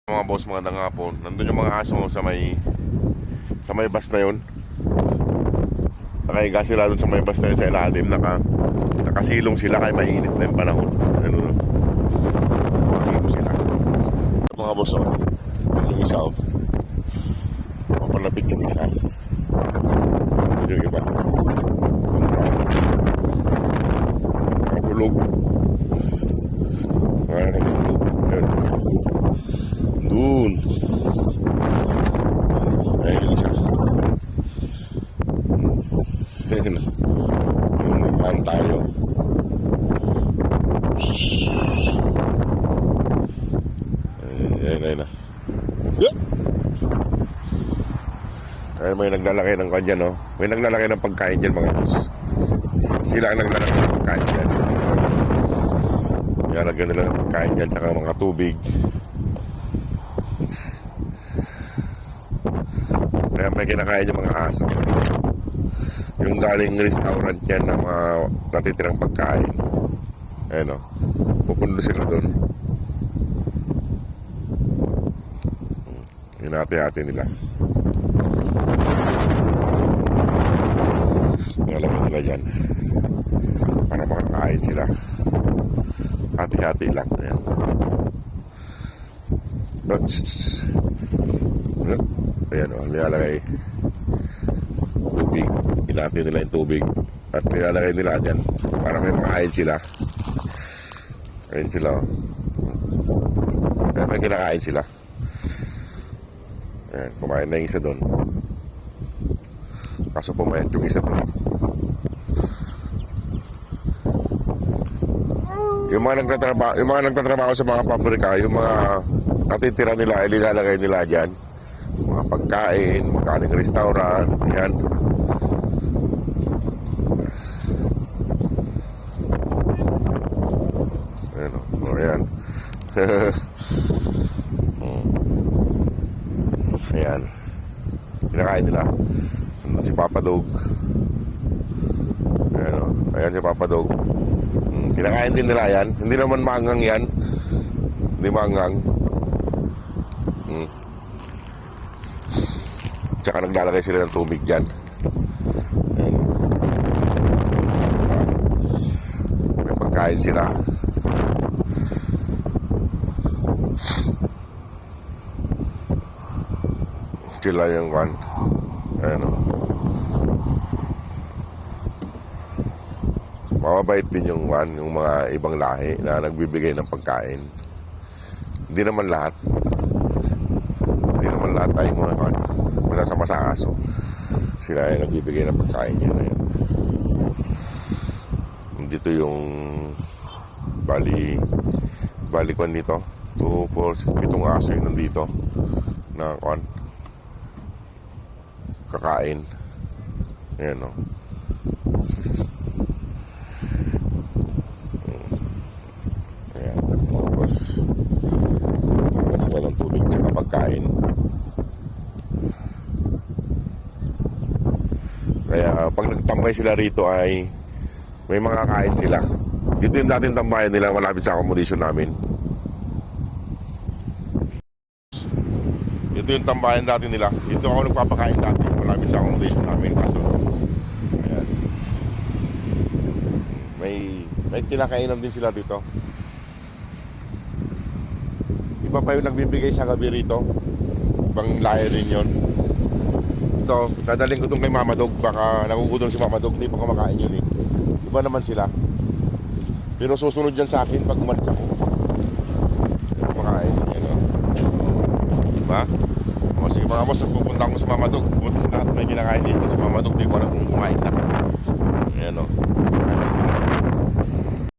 Mga boss, magandang hapon. Nandun yung mga aso sa may bus na yun. Nakahiga sila dun sa may bus na yun sa ilalim. Nakasilong sila kaya mainit na yung panahon. Ano, makikita ko sila. Mga boss, yung isa, mapalapit yung isa. Ano yung iba? Nakabulog. Nakabulog. Ayun. Doon. Ayun isa. Ayun. Yung naman tayo. Ayun na. Ayun, may naglalaki ng kanya, no? May naglalaki ng pagkain dyan, mga boss. Sila ang naglalaki ng pagkain dyan. Nalagyan nila ng pagkain dyan, saka mga tubig. Kaya may kinakain yung mga aso. Yung galing restaurant yan na mga natitirang pagkain. Ayan o. Pupundo sila doon. Yung hati-hati nila. Nalagyan nila dyan. Para makakain sila. Hati-hati lang. Ayan. Ayan o, nilalagay tubig. Hinati nila yung tubig at nilalagay nila dyan para may makain sila. Ayan sila o. Ayan, may kinakain sila. Ayan, kumain na yung isa doon. Kaso pumayat yung isa doon. Yung mga nagtatrabaho sa mga pabrika, yung mga natitira nila, ilalagay nila dyan. Mga pagkain, magaling restaurant, yan. Ayan o, ayan. Ayan. Kinakain nila. Sunod si Papa Dog. Ayan o, ayan si Papa Dog. Kinakain din nila yan. Hindi naman maangang yan. Hindi maangang. Tsaka naglalagay sila ng tubig dyan. Ayan. May pagkain sila. Sila yung kan. Ayan o. Mababait din yung mga ibang lahi na nagbibigay ng pagkain. Hindi naman lahat. Hindi naman lahat tayo mga kan. Masasama sa aso. Sila ay nagbibigay ng pagkain niya na yan. Dito yung bali kwan dito. 2, 4, 7 aso yung nandito na kwan. Kakain. Ayan o. Sila ng tubig at pagkain. Kaya pag nagtambay sila rito ay may mga kain sila. Dito yung dating tambayan nila malapit sa accommodation namin. Dito yung tambayan dati nila. Dito ako nagpapakain dati malapit sa accommodation namin. Kaso ayan. May kinakainan din sila dito. Iba pa yung nagbibigay sa gabi rito. Ibang lahi rin yun. Ito, dadaling ko itong kay Mama Dog. Baka nagugudong si Mama Dog. Hindi pa kumakain yun eh. Iba naman sila. Pero susunod dyan sa akin pag umalis ako. Hindi kumakain. Yan o. Diba? O sige mga boss, pupunta ako sa Mama Dog. Pupunta sila at may kinakain dito. Si Mama Dog, di ko alam kung kumain na. Yan o.